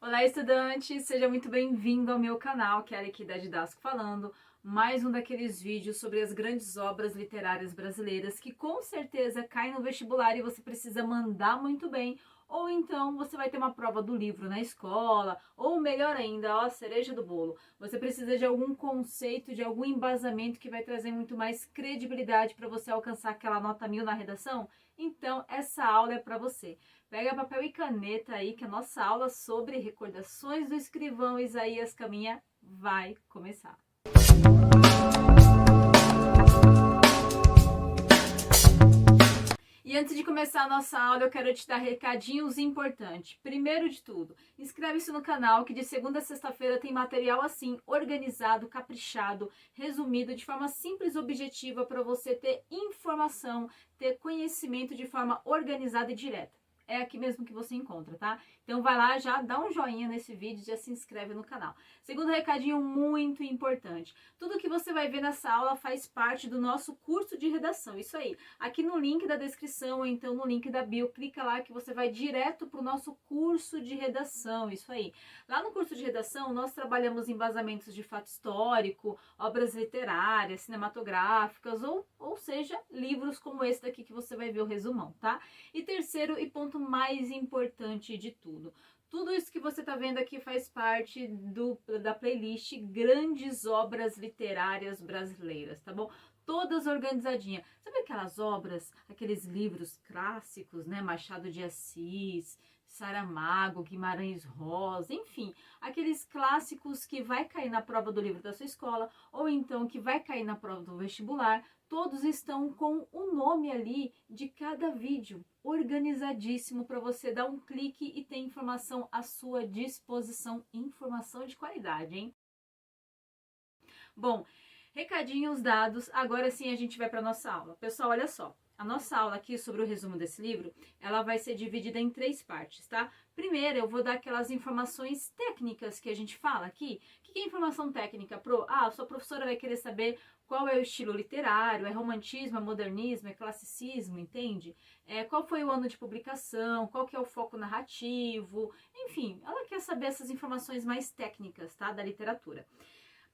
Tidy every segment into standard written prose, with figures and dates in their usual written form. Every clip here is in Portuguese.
Olá, estudante! Seja muito bem-vindo ao meu canal, Kelly aqui da Didasco falando. Mais um daqueles vídeos sobre as grandes obras literárias brasileiras que com certeza caem no vestibular e você precisa mandar muito bem. Ou então você vai ter uma prova do livro na escola, ou melhor ainda, ó, cereja do bolo. Você precisa de algum conceito, de algum embasamento que vai trazer muito mais credibilidade para você alcançar aquela nota 1000 na redação. Então, essa aula é para você. Pega papel e caneta aí que a nossa aula sobre recordações do escrivão Isaías Caminha vai começar. E antes de começar a nossa aula, eu quero te dar recadinhos importantes. Primeiro de tudo, inscreve-se no canal que de segunda a sexta-feira tem material assim, organizado, caprichado, resumido, de forma simples e objetiva para você ter informação, ter conhecimento de forma organizada e direta. É aqui mesmo que você encontra, tá? Então vai lá, já dá um joinha nesse vídeo, já se inscreve no canal. Segundo recadinho muito importante, tudo que você vai ver nessa aula faz parte do nosso curso de redação, isso aí. Aqui no link da descrição ou então no link da bio, clica lá que você vai direto para o nosso curso de redação, isso aí. Lá no curso de redação nós trabalhamos embasamentos de fato histórico, obras literárias, cinematográficas ou seja, livros como esse daqui que você vai ver o resumão, tá? E terceiro e ponto mais importante de tudo isso que você está vendo aqui faz parte da playlist Grandes Obras Literárias Brasileiras, tá bom? Todas organizadinhas. Sabe aquelas obras, aqueles livros clássicos, né? Machado de Assis, Saramago, Guimarães Rosa, enfim, aqueles clássicos que vai cair na prova do livro da sua escola ou então que vai cair na prova do vestibular, todos estão com o nome ali de cada vídeo, organizadíssimo para você dar um clique e ter informação à sua disposição, informação de qualidade, hein? Bom, recadinhos dados, agora sim a gente vai para nossa aula. Pessoal, olha só. A nossa aula aqui sobre o resumo desse livro, ela vai ser dividida em 3 partes, tá? Primeiro, eu vou dar aquelas informações técnicas que a gente fala aqui. O que é informação técnica, Pro? Ah, a sua professora vai querer saber qual é o estilo literário, é romantismo, é modernismo, é classicismo, entende? Qual foi o ano de publicação, qual que é o foco narrativo, enfim, ela quer saber essas informações mais técnicas, tá? Da literatura.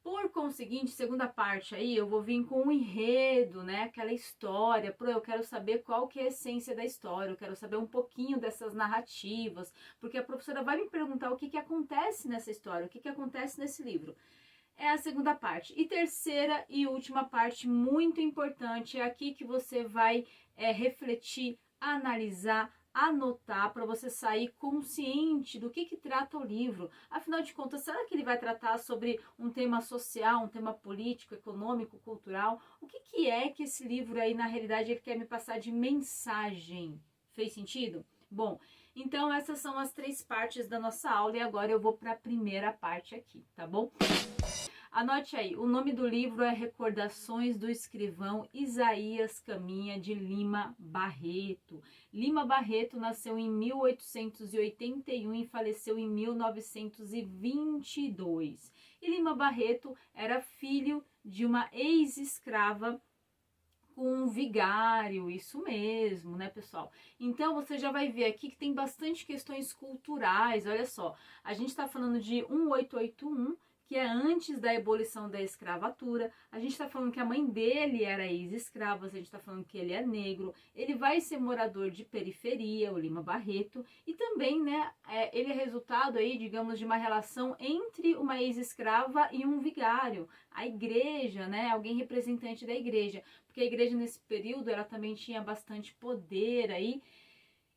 Por conseguinte, segunda parte aí, eu vou vir com um enredo, né? Aquela história. Eu quero saber qual que é a essência da história, eu quero saber um pouquinho dessas narrativas, porque a professora vai me perguntar o que acontece nessa história, o que acontece nesse livro. É a segunda parte. E terceira e última parte, muito importante, é aqui que você vai refletir, analisar, anotar para você sair consciente do que trata o livro. Afinal de contas, será que ele vai tratar sobre um tema social, um tema político, econômico, cultural? O que é que esse livro aí, na realidade, ele quer me passar de mensagem? Fez sentido? Bom, então essas são as 3 partes da nossa aula e agora eu vou para a primeira parte aqui, tá bom? Anote aí, o nome do livro é Recordações do Escrivão Isaías Caminha de Lima Barreto. Lima Barreto nasceu em 1881 e faleceu em 1922. E Lima Barreto era filho de uma ex-escrava com um vigário, isso mesmo, né, pessoal? Então, você já vai ver aqui que tem bastante questões culturais, olha só. A gente está falando de 1881, que é antes da abolição da escravatura. A gente está falando que a mãe dele era ex-escrava, a gente está falando que ele é negro, ele vai ser morador de periferia, o Lima Barreto, e também, né, ele é resultado aí, digamos, de uma relação entre uma ex-escrava e um vigário, a igreja, né, alguém representante da igreja, porque a igreja nesse período, ela também tinha bastante poder aí.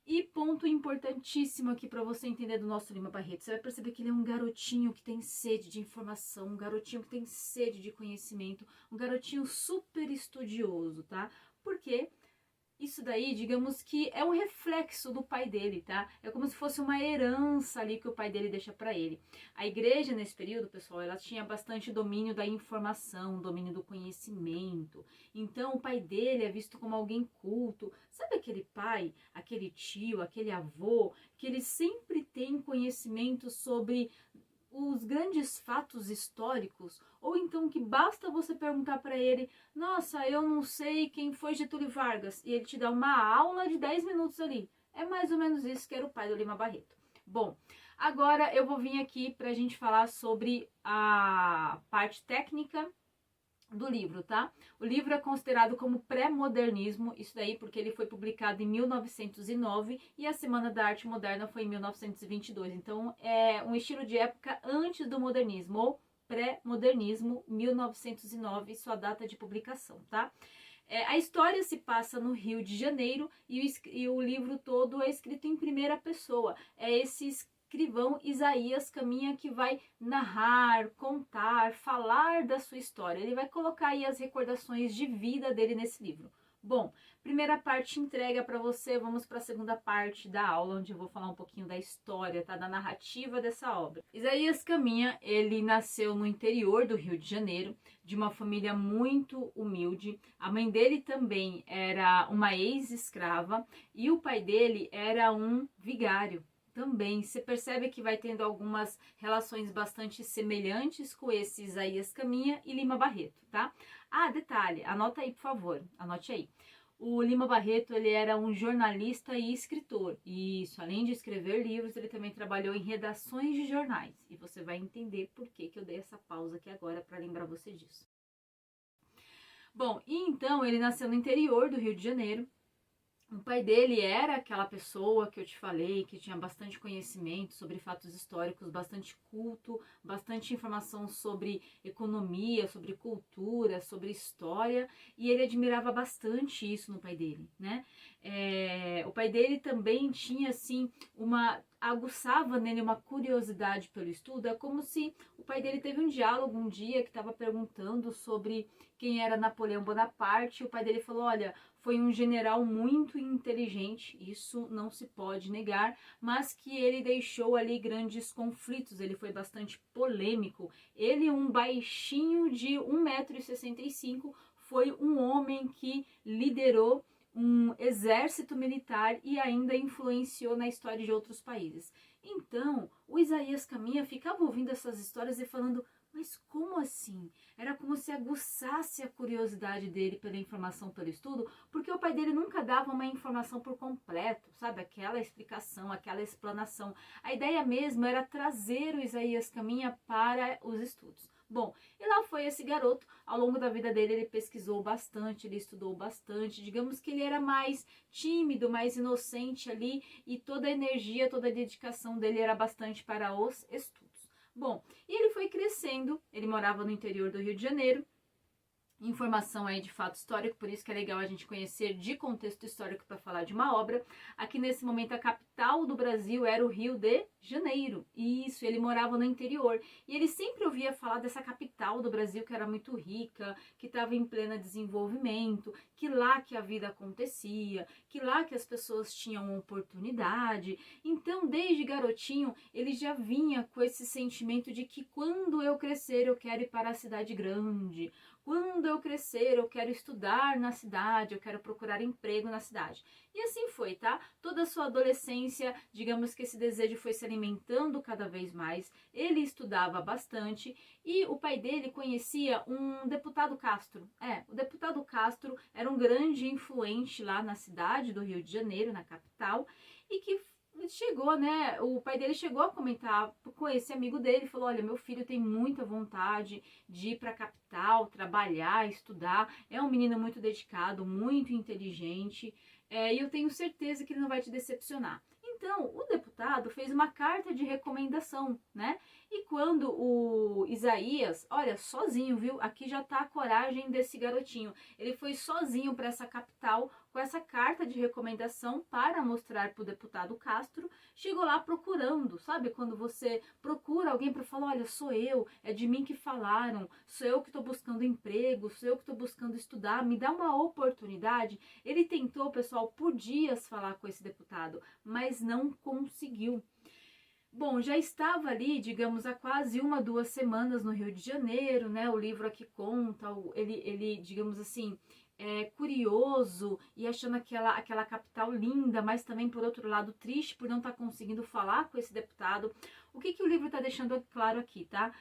E ponto importantíssimo aqui para você entender do nosso Lima Barreto, você vai perceber que ele é um garotinho que tem sede de informação, um garotinho que tem sede de conhecimento, um garotinho super estudioso, tá? Porque isso daí, digamos que é um reflexo do pai dele, tá? É como se fosse uma herança ali que o pai dele deixa para ele. A igreja nesse período, pessoal, ela tinha bastante domínio da informação, domínio do conhecimento. Então, o pai dele é visto como alguém culto. Sabe aquele pai, aquele tio, aquele avô, que ele sempre tem conhecimento sobre os grandes fatos históricos, ou então que basta você perguntar para ele: nossa, eu não sei quem foi Getúlio Vargas, e ele te dá uma aula de 10 minutos ali. É mais ou menos isso que era o pai do Lima Barreto. Bom, Agora eu vou vir aqui para a gente falar sobre a parte técnica do livro, tá? O livro é considerado como pré-modernismo, isso daí porque ele foi publicado em 1909 e a Semana da Arte Moderna foi em 1922. Então é um estilo de época antes do modernismo, ou pré-modernismo, 1909, sua data de publicação, tá? A história se passa no Rio de Janeiro e o livro todo é escrito em primeira pessoa. É esse escrivão Isaías Caminha que vai narrar, contar, falar da sua história. Ele vai colocar aí as recordações de vida dele nesse livro. Bom, primeira parte entrega para você, vamos para a segunda parte da aula, onde eu vou falar um pouquinho da história, tá? Da narrativa dessa obra. Isaías Caminha, ele nasceu no interior do Rio de Janeiro, de uma família muito humilde. A mãe dele também era uma ex-escrava e o pai dele era um vigário. Também, você percebe que vai tendo algumas relações bastante semelhantes com esse Isaías Caminha e Lima Barreto, tá? Ah, detalhe, anota aí, por favor, anote aí. O Lima Barreto, ele era um jornalista e escritor. Isso, além de escrever livros, ele também trabalhou em redações de jornais. E você vai entender por que eu dei essa pausa aqui agora para lembrar você disso. Bom, e então ele nasceu no interior do Rio de Janeiro. O pai dele era aquela pessoa que eu te falei, que tinha bastante conhecimento sobre fatos históricos, bastante culto, bastante informação sobre economia, sobre cultura, sobre história, e ele admirava bastante isso no pai dele, né? O pai dele também tinha, assim, aguçava nele uma curiosidade pelo estudo. É como se o pai dele teve um diálogo um dia que estava perguntando sobre quem era Napoleão Bonaparte, e o pai dele falou, olha, foi um general muito inteligente, isso não se pode negar, mas que ele deixou ali grandes conflitos, ele foi bastante polêmico. Ele, um baixinho de 1,65 m, foi um homem que liderou um exército militar e ainda influenciou na história de outros países. Então, o Isaías Caminha ficava ouvindo essas histórias e falando, mas como assim? Era como se aguçasse a curiosidade dele pela informação, pelo estudo, porque o pai dele nunca dava uma informação por completo, sabe? Aquela explicação, aquela explanação. A ideia mesmo era trazer o Isaías Caminha para os estudos. Bom, e lá foi esse garoto. Ao longo da vida dele ele pesquisou bastante, ele estudou bastante. Digamos que ele era mais tímido, mais inocente ali, e toda a energia, toda a dedicação dele era bastante para os estudos. Bom, e ele foi crescendo, ele morava no interior do Rio de Janeiro, informação aí de fato histórico, por isso que é legal a gente conhecer de contexto histórico para falar de uma obra. Aqui nesse momento a capital do Brasil era o Rio de Janeiro, isso, ele morava no interior, e ele sempre ouvia falar dessa capital do Brasil que era muito rica, que estava em pleno desenvolvimento, que lá que a vida acontecia, que lá que as pessoas tinham oportunidade. Então desde garotinho ele já vinha com esse sentimento de que quando eu crescer eu quero ir para a cidade grande, quando eu crescer, eu quero estudar na cidade, eu quero procurar emprego na cidade. E assim foi, tá? Toda a sua adolescência, digamos que esse desejo foi se alimentando cada vez mais. Ele estudava bastante e o pai dele conhecia um deputado Castro. O deputado Castro era um grande influente lá na cidade do Rio de Janeiro, na capital, e que chegou, né? O pai dele chegou a comentar com esse amigo dele, falou, olha, meu filho tem muita vontade de ir para a capital, trabalhar, estudar, é um menino muito dedicado, muito inteligente, e eu tenho certeza que ele não vai te decepcionar. Então, o deputado fez uma carta de recomendação, né? E quando o Isaías, olha, sozinho, viu? Aqui já tá a coragem desse garotinho. Ele foi sozinho para essa capital com essa carta de recomendação para mostrar para o deputado Castro. Chegou lá procurando, sabe? Quando você procura alguém para falar, olha, sou eu, é de mim que falaram, sou eu que estou buscando emprego, sou eu que estou buscando estudar, me dá uma oportunidade. Ele tentou, pessoal, por dias falar com esse deputado, mas não conseguiu. Bom, já estava ali, digamos, há quase 2 semanas no Rio de Janeiro, né? O livro aqui conta, ele digamos assim, curioso e achando aquela capital linda, mas também, por outro lado, triste por não estar conseguindo falar com esse deputado. O que o livro está deixando claro aqui, tá?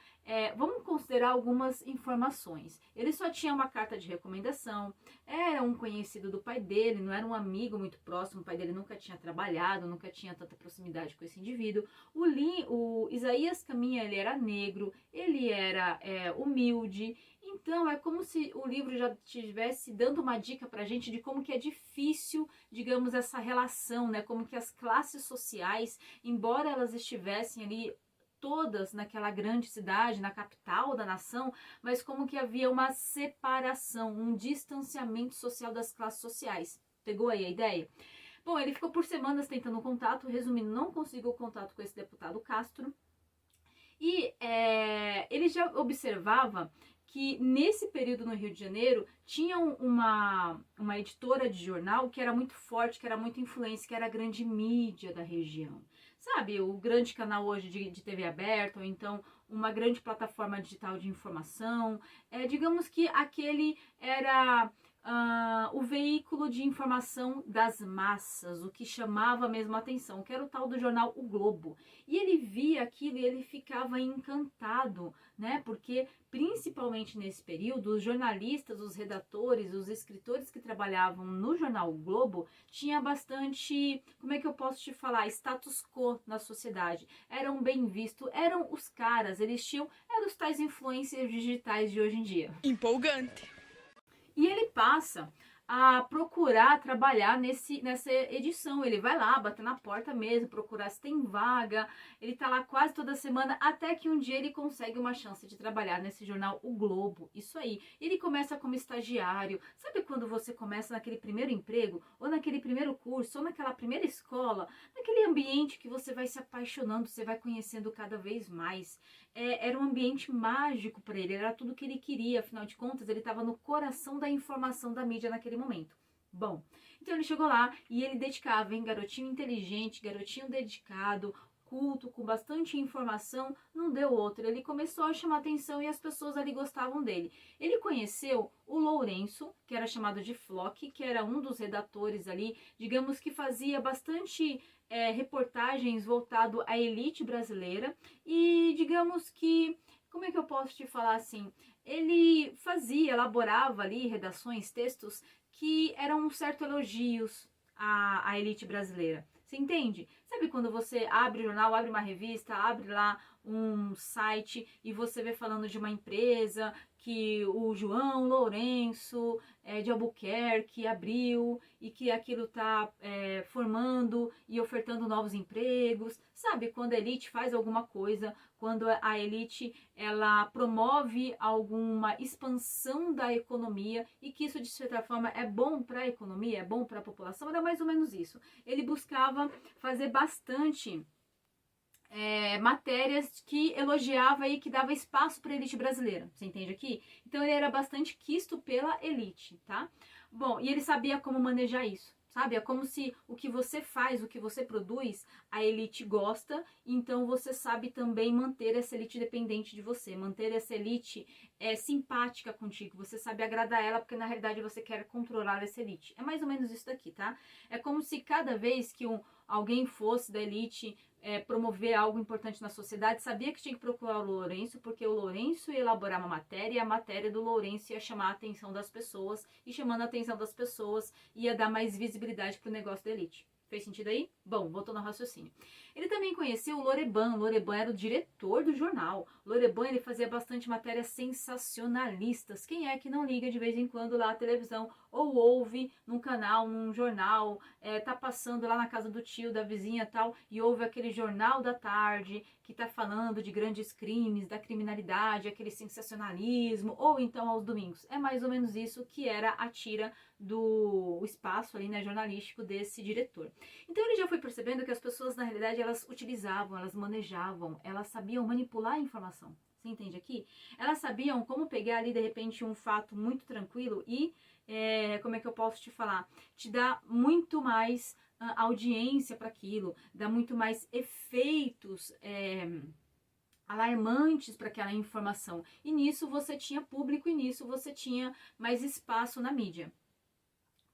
Vamos considerar algumas informações. Ele só tinha uma carta de recomendação, era um conhecido do pai dele, não era um amigo muito próximo, o pai dele nunca tinha trabalhado, nunca tinha tanta proximidade com esse indivíduo. O Isaías Caminha, ele era negro, ele era humilde, então é como se o livro já estivesse dando uma dica pra gente de como que é difícil, digamos, essa relação, né? Como que as classes sociais, embora elas estivessem ali todas naquela grande cidade, na capital da nação, mas como que havia uma separação, um distanciamento social das classes sociais. Pegou aí a ideia? Bom, ele ficou por semanas tentando contato, resumindo, não conseguiu contato com esse deputado Castro, e ele já observava que nesse período no Rio de Janeiro tinha uma editora de jornal que era muito forte, que era muito influente, que era a grande mídia da região. Sabe, o grande canal hoje de TV aberta, ou então uma grande plataforma digital de informação. Digamos que aquele era o veículo de informação das massas, o que chamava mesmo a atenção, que era o tal do jornal O Globo. E ele via aquilo e ele ficava encantado, né? Porque principalmente nesse período, os jornalistas, os redatores, os escritores que trabalhavam no jornal O Globo tinha bastante, como é que eu posso te falar, status quo na sociedade. Eram bem vistos, eram os caras, eram os tais influencers digitais de hoje em dia. Empolgante! E ele passa a procurar trabalhar nessa edição. Ele vai lá, bater na porta mesmo, procurar se tem vaga. Ele tá lá quase toda semana, até que um dia ele consegue uma chance de trabalhar nesse jornal O Globo. Isso aí. Ele começa como estagiário. Sabe quando você começa naquele primeiro emprego, ou naquele primeiro curso, ou naquela primeira escola, naquele ambiente que você vai se apaixonando, você vai conhecendo cada vez mais. Era um ambiente mágico para ele, era tudo que ele queria, afinal de contas, ele estava no coração da informação da mídia naquele momento. Bom, então ele chegou lá e ele dedicava, hein, garotinho inteligente, garotinho dedicado, culto, com bastante informação, não deu outra. Ele começou a chamar atenção e as pessoas ali gostavam dele. Ele conheceu o Lourenço, que era chamado de Flock, que era um dos redatores ali, digamos que fazia bastante reportagens voltado à elite brasileira e digamos que, como é que eu posso te falar assim, ele elaborava ali redações, textos que eram um certo elogios à elite brasileira. Você entende? Sabe quando você abre o jornal, abre uma revista, abre lá um site e você vê falando de uma empresa que o João Lourenço de Albuquerque abriu e que aquilo está formando e ofertando novos empregos. Sabe, quando a elite faz alguma coisa, quando a elite ela promove alguma expansão da economia e que isso de certa forma é bom para a economia, é bom para a população, era mais ou menos isso. Ele buscava fazer bastante matérias que elogiava e que dava espaço para a elite brasileira, você entende aqui? Então ele era bastante quisto pela elite, tá? Bom, e ele sabia como manejar isso, sabe? É como se o que você faz, o que você produz, a elite gosta, então você sabe também manter essa elite dependente de você, manter essa elite simpática contigo, você sabe agradar ela, porque na realidade você quer controlar essa elite. É mais ou menos isso daqui, tá? É como se cada vez que alguém fosse da elite promover algo importante na sociedade, sabia que tinha que procurar o Lourenço, porque o Lourenço ia elaborar uma matéria e a matéria do Lourenço ia chamar a atenção das pessoas, e chamando a atenção das pessoas ia dar mais visibilidade para o negócio da elite. Fez sentido aí? Bom, voltando ao raciocínio. Ele também conheceu o Loreban. O Loreban era o diretor do jornal. O Loreban, ele fazia bastante matérias sensacionalistas. Quem é que não liga de vez em quando lá a televisão ou ouve num canal, num jornal, tá passando lá na casa do tio, da vizinha tal, e ouve aquele jornal da tarde que tá falando de grandes crimes, da criminalidade, aquele sensacionalismo, ou então aos domingos. É mais ou menos isso que era a tira do espaço ali, né, jornalístico desse diretor. Então ele já foi percebendo que as pessoas, na realidade, elas utilizavam, elas manejavam, elas sabiam manipular a informação. Você entende aqui? Elas sabiam como pegar ali, de repente, um fato muito tranquilo e, como é que eu posso te falar? Te dá muito mais audiência para aquilo, dá muito mais efeitos alarmantes para aquela informação. E nisso você tinha público e nisso você tinha mais espaço na mídia.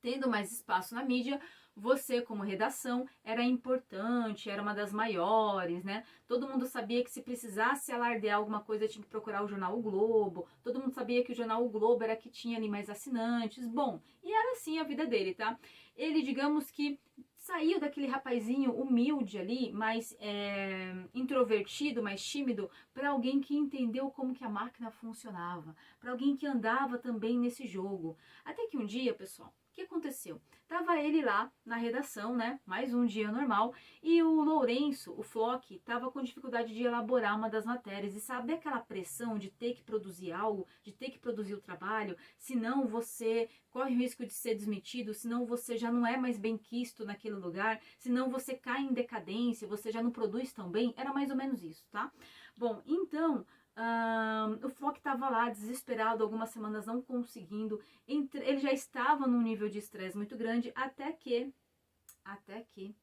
Tendo mais espaço na mídia, você como redação era importante, era uma das maiores, né? Todo mundo sabia que se precisasse alardear alguma coisa tinha que procurar o jornal O Globo, todo mundo sabia que o jornal O Globo era que tinha ali mais assinantes, bom, e era assim a vida dele, tá? Ele, digamos que saiu daquele rapazinho humilde ali, mais introvertido, mais tímido, para alguém que entendeu como que a máquina funcionava, para alguém que andava também nesse jogo. Até que um dia, pessoal, o que aconteceu? Tava ele lá na redação, né? Mais um dia normal, e o Lourenço, o Flock, tava com dificuldade de elaborar uma das matérias. E sabe aquela pressão de ter que produzir algo, de ter que produzir o trabalho, senão você corre o risco de ser desmentido, senão você já não é mais bem quisto naquele lugar, senão você cai em decadência, você já não produz tão bem? Era mais ou menos isso, tá? Bom, então o Flock estava lá desesperado, algumas semanas não conseguindo, ele já estava num nível de estresse muito grande, até que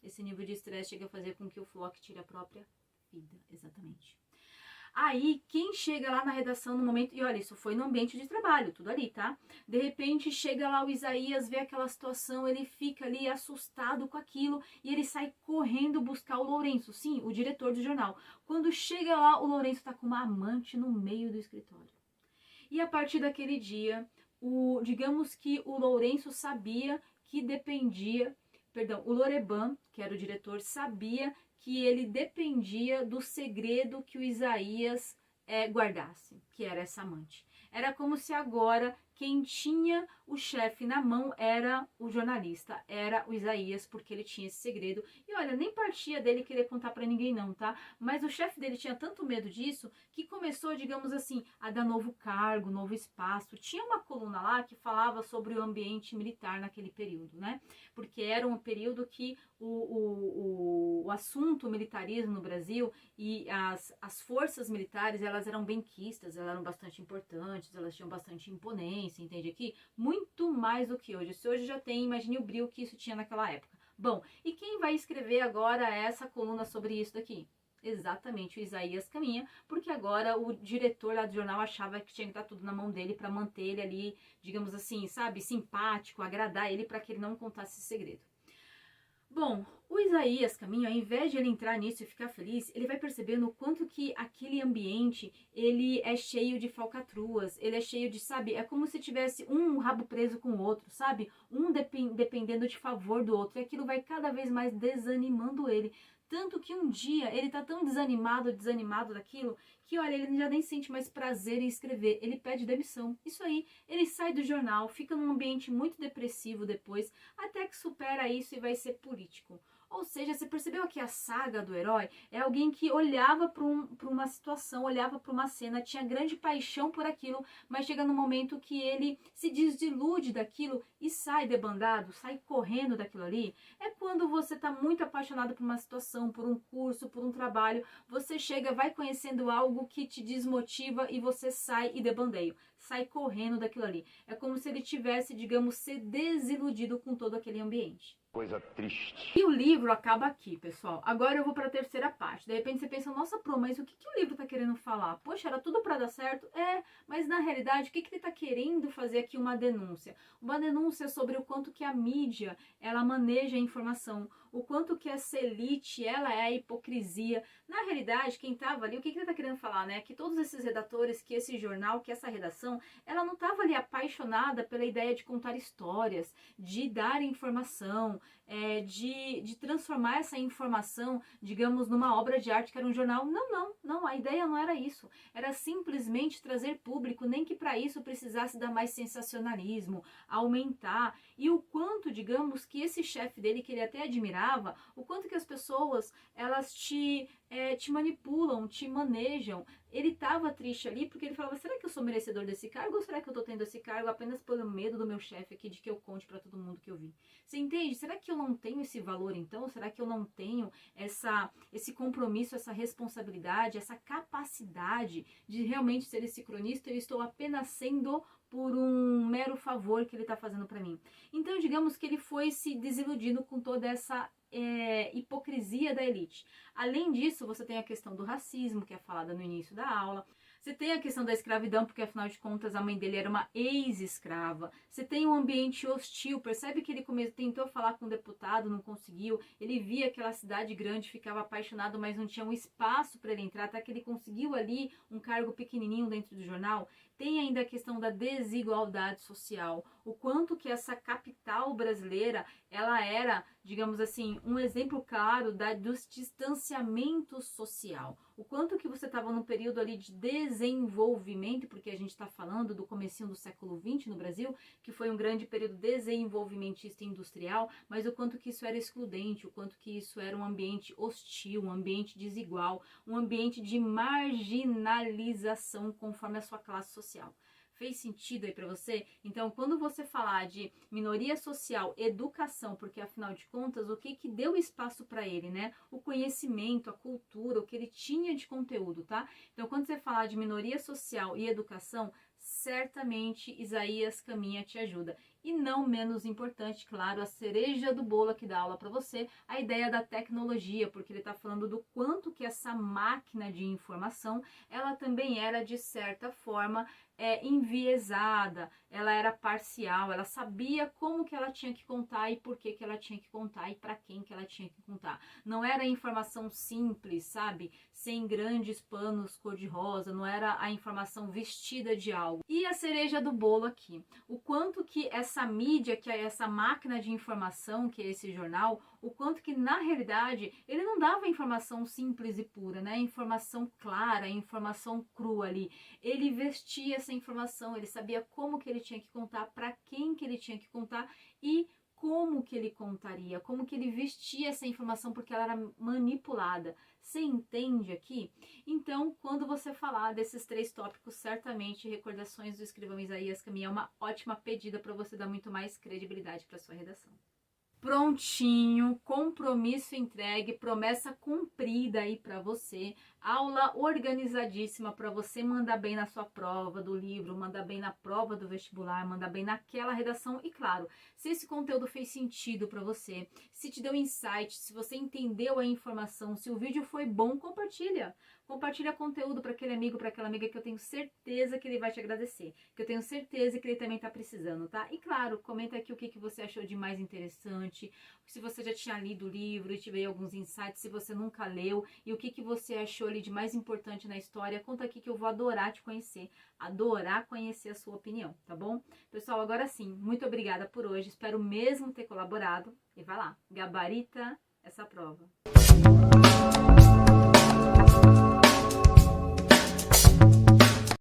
esse nível de estresse chega a fazer com que o Flock tire a própria vida, exatamente. Aí, quem chega lá na redação no momento, e olha, isso foi no ambiente de trabalho, tudo ali, tá? De repente, chega lá o Isaías, vê aquela situação, ele fica ali assustado com aquilo, e ele sai correndo buscar o Lourenço, sim, o diretor do jornal. Quando chega lá, o Lourenço tá com uma amante no meio do escritório. E a partir daquele dia, digamos que o Lourenço sabia que o Loreban, que era o diretor, sabia que ele dependia do segredo que o Isaías guardasse, que era essa amante. Era como se agora quem tinha o chefe na mão era o jornalista, era o Isaías, porque ele tinha esse segredo. E olha, nem partia dele querer contar para ninguém não, tá? Mas o chefe dele tinha tanto medo disso que começou, digamos assim, a dar novo cargo, novo espaço. Tinha uma coluna lá que falava sobre o ambiente militar naquele período, né? Porque era um período que o assunto militarismo no Brasil e as forças militares, elas eram benquistas, elas eram bastante importantes, elas tinham bastante imponência, entende aqui? Muito mais do que hoje. Se hoje já tem, imagine o brilho que isso tinha naquela época. Bom, e quem vai escrever agora essa coluna sobre isso daqui? Exatamente, o Isaías Caminha, porque agora o diretor lá do jornal achava que tinha que estar tudo na mão dele para manter ele ali, digamos assim, sabe, simpático, agradar ele para que ele não contasse esse segredo. Bom, o Isaías Caminho, ao invés de ele entrar nisso e ficar feliz, ele vai percebendo o quanto que aquele ambiente, ele é cheio de falcatruas, ele é cheio de, sabe, é como se tivesse um rabo preso com o outro, sabe? Um dependendo de favor do outro, e aquilo vai cada vez mais desanimando ele. Tanto que um dia ele tá tão desanimado daquilo, que olha, ele já nem sente mais prazer em escrever, ele pede demissão. Isso aí, ele sai do jornal, fica num ambiente muito depressivo depois, até que supera isso e vai ser político. Ou seja, você percebeu que a saga do herói é alguém que olhava para uma situação, olhava para uma cena, tinha grande paixão por aquilo, mas chega no momento que ele se desilude daquilo e sai debandado, sai correndo daquilo ali. É quando você está muito apaixonado por uma situação, por um curso, por um trabalho, você chega, vai conhecendo algo que te desmotiva e você sai e debandeia, sai correndo daquilo ali. É como se ele tivesse, digamos, se desiludido com todo aquele ambiente. Coisa triste. E o livro acaba aqui, pessoal. Agora eu vou para a terceira parte. De repente você pensa, nossa, Pro, mas o que o livro tá querendo falar? Poxa, era tudo para dar certo? É, mas na realidade, o que ele tá querendo fazer aqui? Uma denúncia. Uma denúncia sobre o quanto que a mídia, ela maneja a informação, o quanto que essa elite, ela é a hipocrisia. Na realidade, quem tava ali, o que ele tá querendo falar, né? Que todos esses redatores, que esse jornal, que essa redação, ela não tava ali apaixonada pela ideia de contar histórias, de dar informação, de transformar essa informação, digamos, numa obra de arte que era um jornal. Não, a ideia não era isso. Era simplesmente trazer público, nem que para isso precisasse dar mais sensacionalismo, aumentar. E o quanto, digamos, que esse chefe dele, que ele até admirava, o quanto que as pessoas, elas te manipulam, te manejam. Ele estava triste ali porque ele falava, será que eu sou merecedor desse cargo ou será que eu estou tendo esse cargo apenas pelo medo do meu chefe aqui de que eu conte para todo mundo que eu vi? Você entende? Será que eu não tenho esse valor então? Será que eu não tenho esse compromisso, essa responsabilidade, essa capacidade de realmente ser esse cronista? Eu estou apenas sendo por um mero favor que ele está fazendo para mim. Então, digamos que ele foi se desiludindo com toda essa hipocrisia da elite. Além disso, você tem a questão do racismo, que é falada no início da aula. Você tem a questão da escravidão, porque afinal de contas a mãe dele era uma ex-escrava. Você tem um ambiente hostil, percebe que ele tentou falar com o deputado, não conseguiu. Ele via aquela cidade grande, ficava apaixonado, mas não tinha um espaço para ele entrar, até que ele conseguiu ali um cargo pequenininho dentro do jornal. Tem ainda a questão da desigualdade social, o quanto que essa capital brasileira, ela era, digamos assim, um exemplo claro do distanciamento social. O quanto que você estava num período ali de desenvolvimento, porque a gente está falando do comecinho do século XX no Brasil, que foi um grande período desenvolvimentista e industrial, mas o quanto que isso era excludente, o quanto que isso era um ambiente hostil, um ambiente desigual, um ambiente de marginalização conforme a sua classe social. Fez sentido aí para você? Então, quando você falar de minoria social, educação, porque afinal de contas, o que deu espaço para ele, né? O conhecimento, a cultura, o que ele tinha de conteúdo, tá? Então, quando você falar de minoria social e educação, certamente Isaías Caminha te ajuda. E não menos importante, claro, a cereja do bolo aqui da aula para você, a ideia da tecnologia, porque ele está falando do quanto que essa máquina de informação, ela também era, de certa forma, enviesada, ela era parcial, ela sabia como que ela tinha que contar e por que ela tinha que contar e para quem que ela tinha que contar. Não era informação simples, sabe? Sem grandes panos cor-de-rosa, não era a informação vestida de algo. E a cereja do bolo aqui, o quanto que essa mídia, que é essa máquina de informação, que é esse jornal, o quanto que na realidade ele não dava informação simples e pura, né? Informação clara, informação crua ali. Ele vestia essa informação, ele sabia como que ele tinha que contar, para quem que ele tinha que contar e como que ele contaria, como que ele vestia essa informação, porque ela era manipulada. Você entende aqui? Então, quando você falar desses 3 tópicos, certamente Recordações do Escrivão Isaías Caminha é uma ótima pedida para você dar muito mais credibilidade para sua redação. Prontinho, compromisso entregue, promessa cumprida aí para você, aula organizadíssima para você mandar bem na sua prova do livro, mandar bem na prova do vestibular, mandar bem naquela redação. E claro, se esse conteúdo fez sentido para você, se te deu insight, se você entendeu a informação, se o vídeo foi bom, compartilha conteúdo para aquele amigo, para aquela amiga, que eu tenho certeza que ele vai te agradecer, que eu tenho certeza que ele também está precisando, tá? E claro, comenta aqui o que você achou de mais interessante, se você já tinha lido o livro e tiver alguns insights, se você nunca leu, e o que você achou ali de mais importante na história. Conta aqui que eu vou adorar te conhecer, adorar conhecer a sua opinião, tá bom? Pessoal, agora sim, muito obrigada por hoje, espero mesmo ter colaborado, e vai lá, gabarita essa prova.